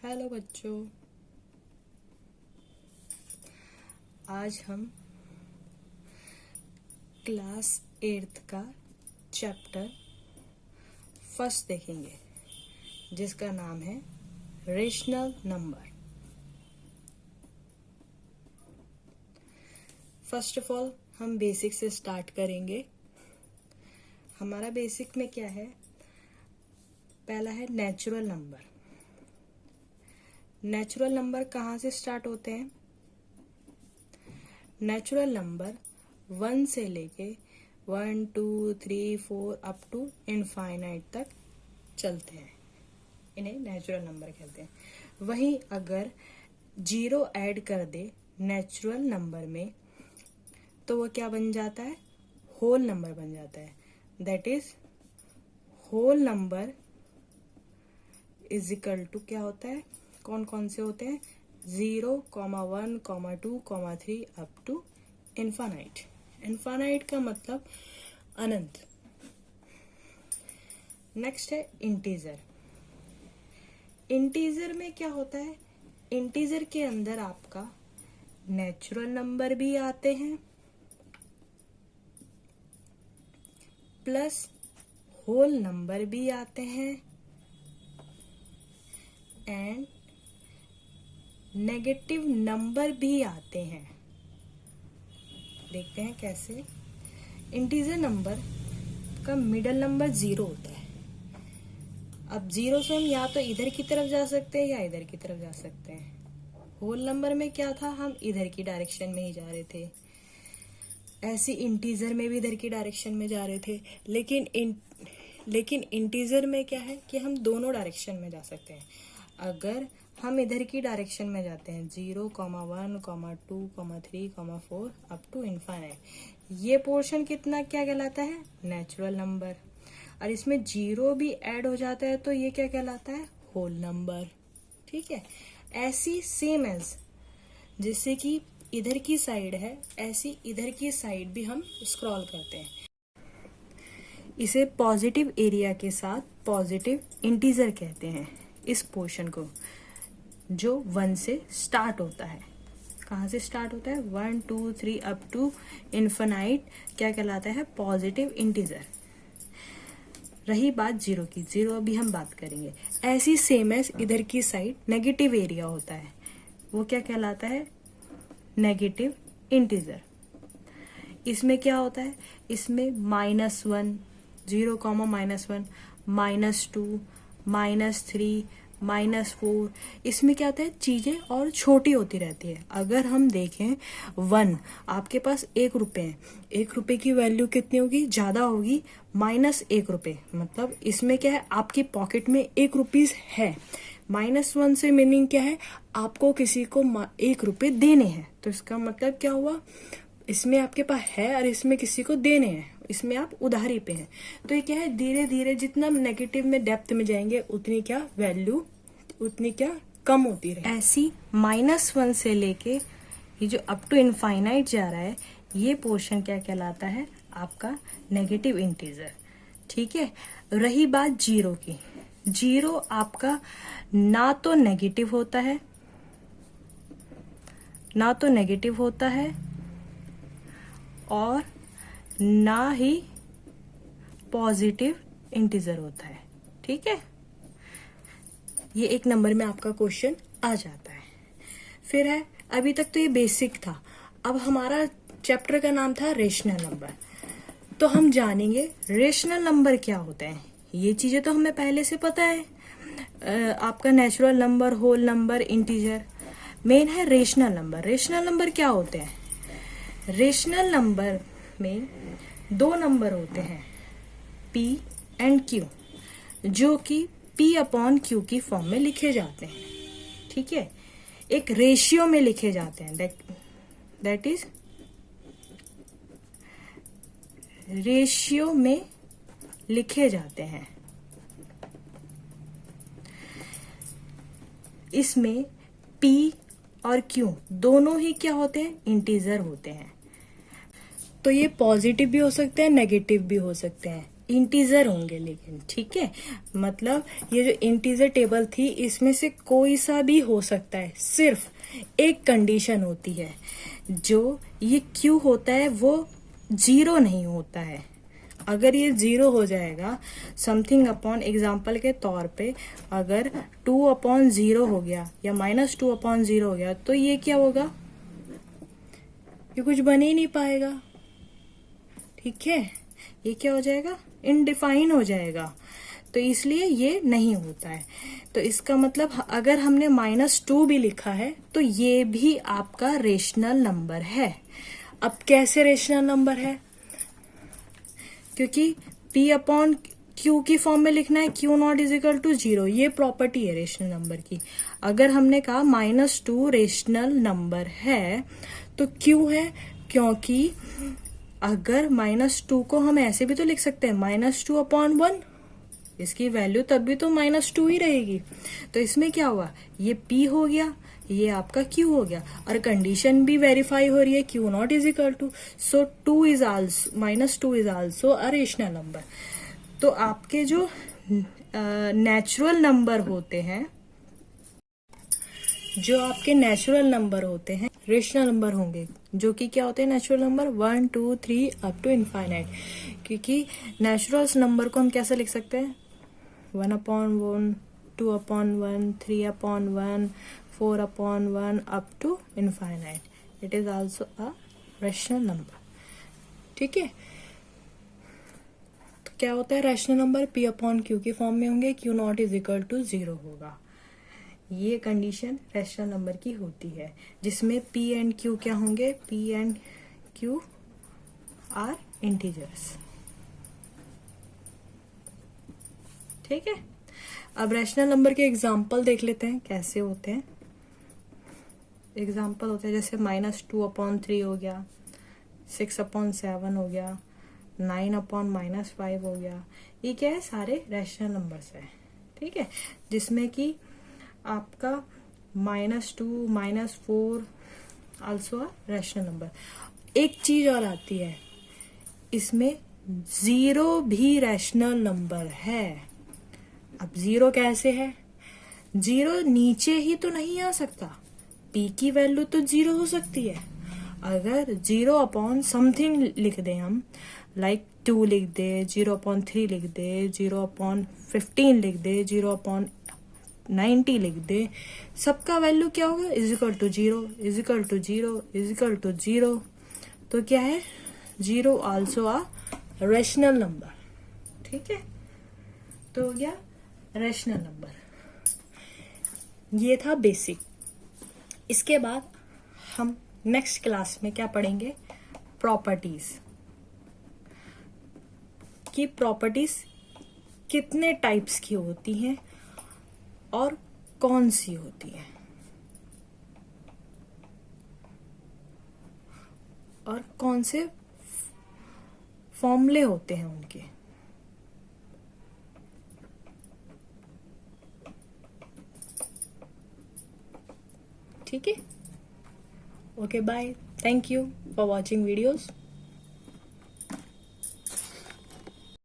Hello बच्चों, आज हम क्लास 8th का चैप्टर फर्स्ट देखेंगे जिसका नाम है rational number. First of all हम बेसिक से स्टार्ट करेंगे। हमारा बेसिक में क्या है? पहला है नेचुरल नंबर। नेचुरल नंबर कहाँ से स्टार्ट होते हैं? नेचुरल नंबर 1 से लेके 1 2 3 4 अप टू इनफाइनाइट तक चलते हैं, इन्हें नेचुरल नंबर कहते हैं। वहीं अगर 0 ऐड कर दे नेचुरल नंबर में तो वो क्या बन जाता है? होल नंबर बन जाता है। That is whole number is equal to क्या होता है? कौन कौन से होते हैं? 0, 1, 2, 3 अप टू इनफाइनाइट। इनफाइनाइट का मतलब अनंत। नेक्स्ट है इंटीजर। इंटीजर में क्या होता है? इंटीजर के अंदर आपका नेचुरल नंबर भी आते हैं प्लस होल नंबर भी आते हैं एंड नेगेटिव नंबर भी आते हैं। देखते हैं कैसे। इंटीजर नंबर का मिडल नंबर 0 होता है। अब 0 से हम या तो इधर की तरफ जा सकते हैं या इधर की तरफ जा सकते हैं। होल नंबर में क्या था? हम इधर की डायरेक्शन में ही जा रहे थे। ऐसी इंटीजर में भी इधर की डायरेक्शन में जा रहे थे। लेकिन इंटीजर में क्या है कि हम दोनों डायरेक्शन में जा सकते हैं। अगर हम इधर की डायरेक्शन में जाते हैं 0, 1, 2, 3, 4 अप टू इनफाइनाइट, ये पोर्शन कितना क्या कहलाता है? Natural number. और इसमें 0 भी ऐड हो जाता है तो ये क्या कहलाता है? Whole number. ठीक है। ऐसी सेम एज जिससे कि इधर की साइड है, ऐसी इधर की साइड भी हम स्क्रॉल करते हैं। इसे पॉजिटिव एरिया के साथ पॉजिटिव इंटीजर कहते हैं। इस पोर्शन को जो 1 से स्टार्ट होता है। कहाँ से स्टार्ट होता है? 1 2 3 अप टू इनफिनाइट क्या कहलाता है? Positive integer. रही बात 0 की, 0 अभी हम बात करेंगे। ऐसी सेम एज इधर की साइड नेगेटिव एरिया होता है, वो क्या कहलाता है? Negative integer. इसमें क्या होता है? इसमें -1, 0, -1, -2, -3, -4, इसमें क्या होता है? चीजें और छोटी होती रहती है। अगर हम देखें 1, आपके पास 1 रुपए है, 1 रुपए की वैल्यू कितनी होगी? ज्यादा होगी, -1 रुपए। मतलब इसमें क्या है? आपकी पॉकेट में 1 रुपीज है। -1 से मीनिंग क्या है? आपको किसी को 1 रुपए देने हैं। तो इसका मतलब क्या हुआ? इसमें आपके पास है और इसमें किसी को देने हैं, इसमें आप उधारी पे हैं। तो ये क्या है? धीरे धीरे जितना नेगेटिव में डेप्थ में जाएंगे उतनी क्या वैल्यू, उतनी क्या कम होती रहे। ऐसी -1 से लेके ये जो अप टू इनफाइनाइट जा रहा है, ये पोर्शन क्या कहलाता है? आपका नेगेटिव इंटीजर। ठीक है। रही बात 0 की, 0 आपका ना तो नेगेटिव होता है, ना तो नेगेटिव होता है और ना ही पॉजिटिव इंटीजर होता है। ठीक है। ये एक नंबर में आपका क्वेश्चन आ जाता है। फिर है, अभी तक तो ये बेसिक था। अब हमारा चैप्टर का नाम था रेशनल नंबर। तो हम जानेंगे रेशनल नंबर क्या होते हैं। ये चीजें तो हमें पहले से पता है। आपका natural number, whole number, integer. मेन है रेशनल नंबर। रेशनल नंबर क्या होते हैं? रेशनल नंबर में 2 नंबर होते हैं, P एंड Q, जो कि P/Q की फॉर्म में लिखे जाते हैं। ठीक है। एक रेशियो में लिखे जाते हैं। दैट इज रेशियो में लिखे जाते हैं। इसमें P और Q दोनों ही क्या होते हैं? इंटीजर होते हैं। तो ये पॉजिटिव भी हो सकते हैं, नेगेटिव भी हो सकते हैं। इंटीजर होंगे लेकिन, ठीक है। मतलब ये जो इंटीजर टेबल थी इसमें से कोई सा भी हो सकता है, सिर्फ एक कंडीशन होती है, जो ये क्यू होता है वो 0 नहीं होता है। अगर ये 0 हो जाएगा, समथिंग अपॉन एग्जाम्पल के तौर पे अगर 2/0 हो गया या -2/0 हो गया, तो ये क्या होगा, ये कुछ बन ही नहीं पाएगा, ठीक है। ये क्या हो जाएगा, इनडिफाइन हो जाएगा, तो इसलिए ये नहीं होता है। तो इसका मतलब अगर हमने -2 भी लिखा है तो ये भी आपका रेशनल नंबर है। अब कैसे रेशनल नंबर है, क्योंकि P/Q की फॉर्म में लिखना है, Q0 = 0, ये प्रॉपर्टी है रेशनल नंबर की। अगर हमने कहा -2 रेशनल नंबर है तो क्यों है, क्योंकि अगर -2 को हम ऐसे भी तो लिख सकते हैं, -2/1, इसकी वैल्यू तब भी तो -2 ही रहेगी। तो इसमें क्या हुआ, ये P हो गया, ये आपका Q हो गया, और कंडीशन भी वेरीफाई हो रही है, Q0 = so -2 is also a rational number. तो आपके जो नेचुरल नंबर होते हैं, जो आपके नेचुरल नंबर होते हैं रेशनल नंबर होंगे, जो कि क्या होते हैं natural number, 1 2 3 up to infinite. क्योंकि नेचुरल नंबर को हम कैसे लिख सकते हैं, 1/1, 2/1, 3/1, 4/1 up to infinite. It is also a rational number, ठीक है। तो क्या होता है रेशनल नंबर, P/Q की फॉर्म में होंगे, Q0 = 0 होगा। ये कंडीशन रेशनल नंबर की होती है, जिसमें P एंड Q क्या होंगे, P and Q are integers, ठीक है। अब रेशनल नंबर के एग्जाम्पल देख लेते हैं कैसे होते हैं। एग्जाम्पल होते हैं जैसे -2/3 हो गया, 6/7 हो गया, 9/-5 हो गया। ये क्या है, सारे रेशनल नंबर्स है, ठीक है, जिसमें कि आपका -2 -4 आल्सो अ रेशनल नंबर। एक चीज और आती है, इसमें 0 भी रेशनल नंबर है। अब 0 कैसे है, 0 नीचे ही तो नहीं आ सकता, P की वैल्यू तो 0 हो सकती है। अगर 0/समथिंग लिख दें हम, लाइक 2 लिख दे, 0/3 लिख दे, 0/15 लिख दे, 0/90 लिख दे, सबका वैल्यू क्या होगा, =0 =0 तो क्या है, 0 आल्सो अ रेशनल नंबर, ठीक है। तो हो गया रेशनल नंबर, ये था बेसिक। इसके बाद हम नेक्स्ट क्लास में क्या पढ़ेंगे, प्रॉपर्टीज की। प्रॉपर्टीज कितने टाइप्स की होती हैं और कौन सी होती है, और कौन से फॉर्मूले होते हैं उनके, ठीक है। Okay bye, thank you for watching videos.